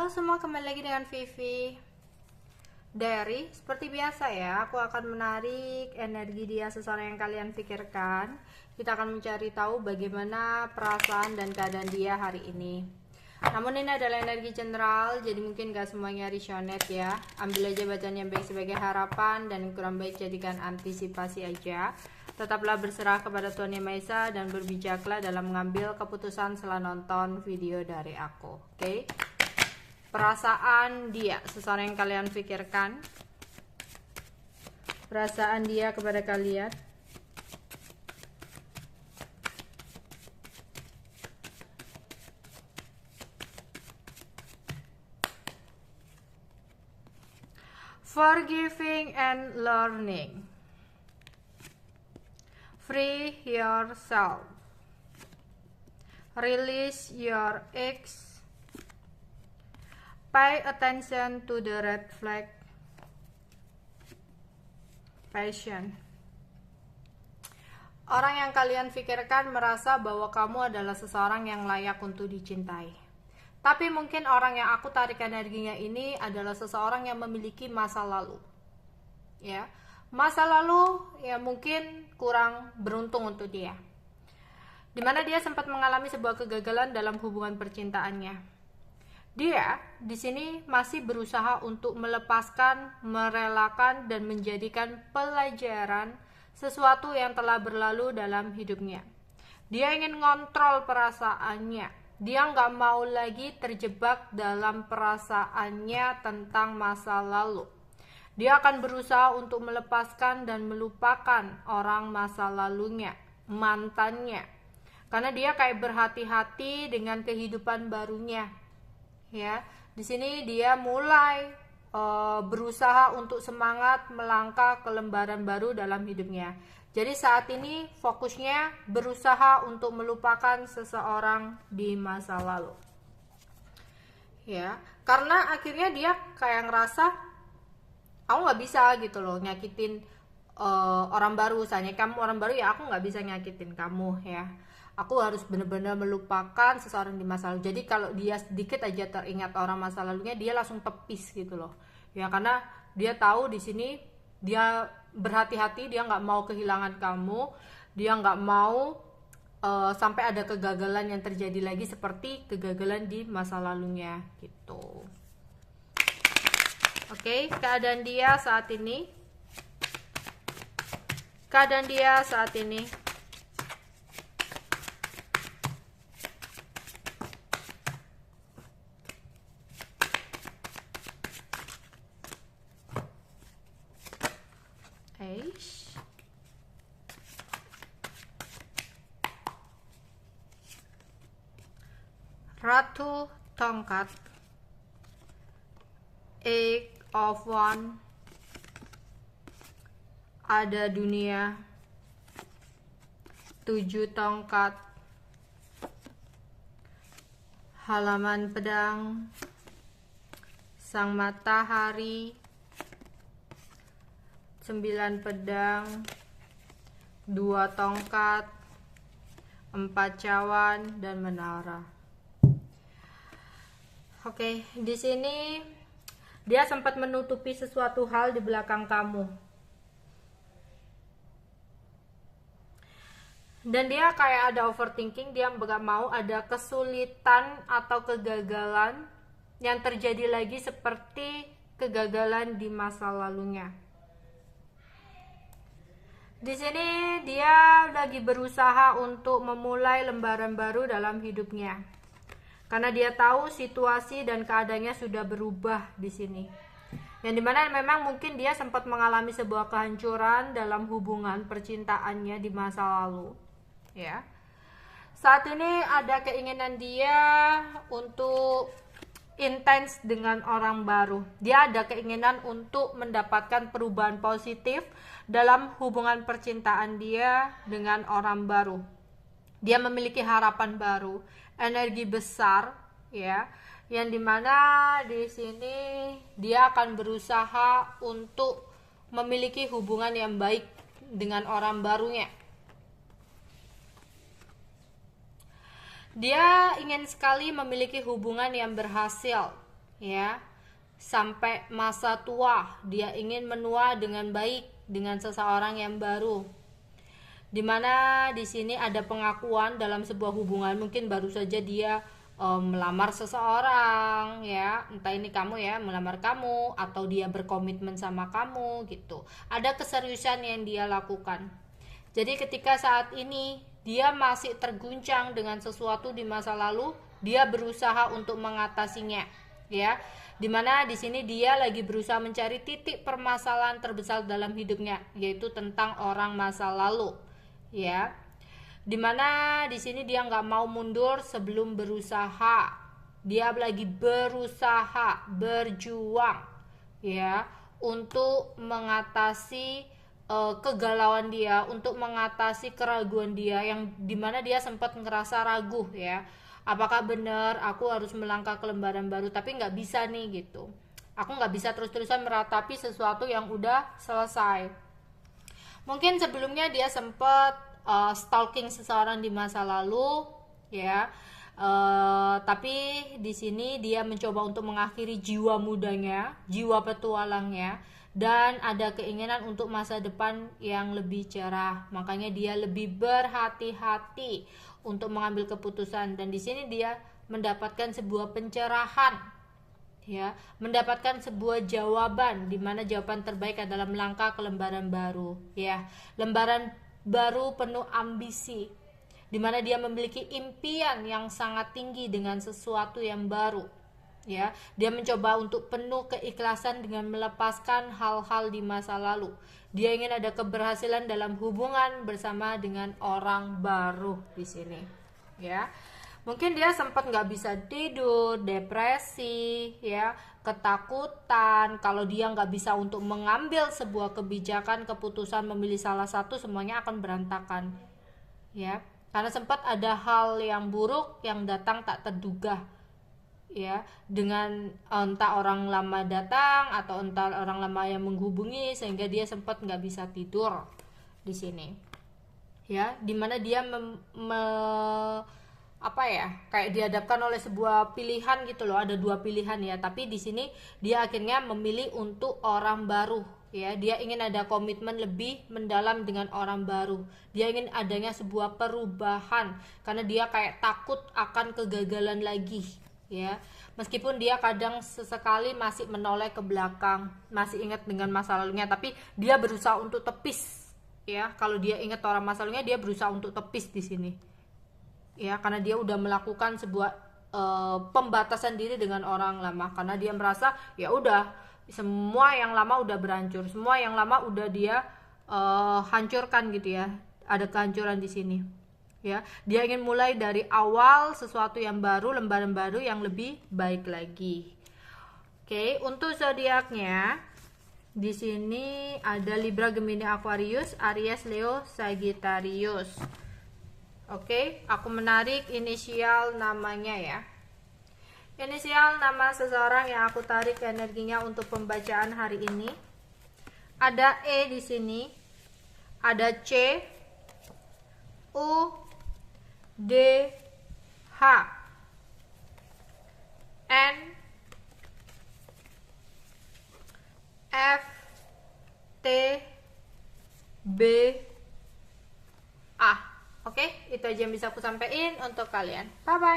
Halo semua, kembali lagi dengan Vivi Dari. Seperti biasa ya, aku akan menarik energi dia seseorang yang kalian pikirkan. Kita akan mencari tahu bagaimana perasaan dan keadaan dia hari ini. Namun ini adalah energi general, jadi mungkin gak semuanya resonate ya. Ambil aja bacaan yang baik sebagai harapan, dan yang kurang baik jadikan antisipasi aja. Tetaplah berserah kepada Tuhan Yang Maha Esa dan berbijaklah dalam mengambil keputusan setelah nonton video dari aku. Oke? Perasaan dia, seseorang yang kalian pikirkan. Perasaan dia kepada kalian. Forgiving and learning. Free yourself. Release your ex. Pay attention to the red flag. Passion. Orang yang kalian pikirkan merasa bahwa kamu adalah seseorang yang layak untuk dicintai. Tapi mungkin orang yang aku tarik energinya ini adalah seseorang yang memiliki masa lalu. Ya, masa lalu ya mungkin kurang beruntung untuk dia. Dimana dia sempat mengalami sebuah kegagalan dalam hubungan percintaannya. Dia di sini masih berusaha untuk melepaskan, merelakan, dan menjadikan pelajaran sesuatu yang telah berlalu dalam hidupnya. Dia ingin ngontrol perasaannya. Dia nggak mau lagi terjebak dalam perasaannya tentang masa lalu. Dia akan berusaha untuk melepaskan dan melupakan orang masa lalunya, mantannya. Karena dia kayak berhati-hati dengan kehidupan barunya. Ya, di sini dia mulai berusaha untuk semangat melangkah ke lembaran baru dalam hidupnya. Jadi saat ini fokusnya berusaha untuk melupakan seseorang di masa lalu. Ya, karena akhirnya dia kayak ngerasa aku nggak bisa gitu loh nyakitin orang baru. Misalnya kamu orang baru ya, aku nggak bisa nyakitin kamu ya. Aku harus benar-benar melupakan seseorang di masa lalu. Jadi kalau dia sedikit aja teringat orang masa lalunya, dia langsung tepis gitu loh. Ya karena dia tahu di sini dia berhati-hati, dia nggak mau kehilangan kamu, dia nggak mau sampai ada kegagalan yang terjadi lagi seperti kegagalan di masa lalunya gitu. Oke, keadaan dia saat ini. Keadaan dia saat ini. Ratu tongkat, Eight of Wands, ada dunia, 7 tongkat, halaman pedang, sang matahari, 9 pedang, 2 tongkat, 4 cawan, dan menara. Oke, di sini dia sempat menutupi sesuatu hal di belakang kamu. Dan dia kayak ada overthinking, dia nggak mau ada kesulitan atau kegagalan yang terjadi lagi seperti kegagalan di masa lalunya. Di sini dia lagi berusaha untuk memulai lembaran baru dalam hidupnya. Karena dia tahu situasi dan keadaannya sudah berubah di sini. Yang dimana memang mungkin dia sempat mengalami sebuah kehancuran dalam hubungan percintaannya di masa lalu. Ya. Saat ini ada keinginan dia untuk intens dengan orang baru. Dia ada keinginan untuk mendapatkan perubahan positif dalam hubungan percintaan dia dengan orang baru. Dia memiliki harapan baru, energi besar, ya, yang dimana di sini dia akan berusaha untuk memiliki hubungan yang baik dengan orang barunya. Dia ingin sekali memiliki hubungan yang berhasil, ya. Sampai masa tua dia ingin menua dengan baik dengan seseorang yang baru. Dimana di sini ada pengakuan dalam sebuah hubungan, mungkin baru saja dia melamar seseorang, ya, entah ini kamu ya melamar kamu atau dia berkomitmen sama kamu gitu. Ada keseriusan yang dia lakukan. Jadi ketika saat ini dia masih terguncang dengan sesuatu di masa lalu, dia berusaha untuk mengatasinya, ya. Dimana di sini dia lagi berusaha mencari titik permasalahan terbesar dalam hidupnya, yaitu tentang orang masa lalu, ya. Dimana di sini dia nggak mau mundur sebelum berusaha, dia lagi berusaha berjuang, ya, untuk mengatasi kegalauan dia, untuk mengatasi keraguan dia yang dimana dia sempat ngerasa ragu, ya, apakah benar aku harus melangkah ke lembaran baru, tapi nggak bisa nih gitu, aku nggak bisa terus-terusan meratapi sesuatu yang udah selesai. Mungkin sebelumnya dia sempat stalking seseorang di masa lalu, ya. Tapi di sini dia mencoba untuk mengakhiri jiwa mudanya, jiwa petualangnya, dan ada keinginan untuk masa depan yang lebih cerah. Makanya dia lebih berhati-hati untuk mengambil keputusan, dan di sini dia mendapatkan sebuah pencerahan, ya, mendapatkan sebuah jawaban, di mana jawaban terbaik adalah melangkah ke lembaran baru, ya, lembaran baru penuh ambisi, di mana dia memiliki impian yang sangat tinggi dengan sesuatu yang baru, ya. Dia mencoba untuk penuh keikhlasan dengan melepaskan hal-hal di masa lalu. Dia ingin ada keberhasilan dalam hubungan bersama dengan orang baru di sini, ya. Mungkin dia sempat nggak bisa tidur, depresi, ya, ketakutan. Kalau dia nggak bisa untuk mengambil sebuah kebijakan, keputusan, memilih salah satu, semuanya akan berantakan, ya. Karena sempat ada hal yang buruk yang datang tak terduga, ya, dengan entah orang lama datang atau entah orang lama yang menghubungi, sehingga dia sempat nggak bisa tidur di sini, ya. Dimana dia kayak dihadapkan oleh sebuah pilihan gitu loh, ada dua pilihan, ya, tapi di sini dia akhirnya memilih untuk orang baru, ya. Dia ingin ada komitmen lebih mendalam dengan orang baru, dia ingin adanya sebuah perubahan karena dia kayak takut akan kegagalan lagi, ya. Meskipun dia kadang sesekali masih menoleh ke belakang, masih ingat dengan masa lalunya, tapi dia berusaha untuk tepis, ya. Kalau dia ingat orang masa lalunya, dia berusaha untuk tepis di sini, ya, karena dia udah melakukan sebuah pembatasan diri dengan orang lama, karena dia merasa ya udah semua yang lama udah berhancur, semua yang lama udah dia hancurkan gitu, ya. Ada kehancuran di sini, ya. Dia ingin mulai dari awal sesuatu yang baru, lembaran baru yang lebih baik lagi. Oke, untuk zodiaknya di sini ada Libra, Gemini, Aquarius, Aries, Leo, Sagittarius. Oke, aku menarik inisial namanya, ya. Inisial nama seseorang yang aku tarik energinya untuk pembacaan hari ini. Ada E di sini, ada C, U, D, H, N, F, T, B, A. Oke, itu aja yang bisa aku sampaikan untuk kalian. Bye bye.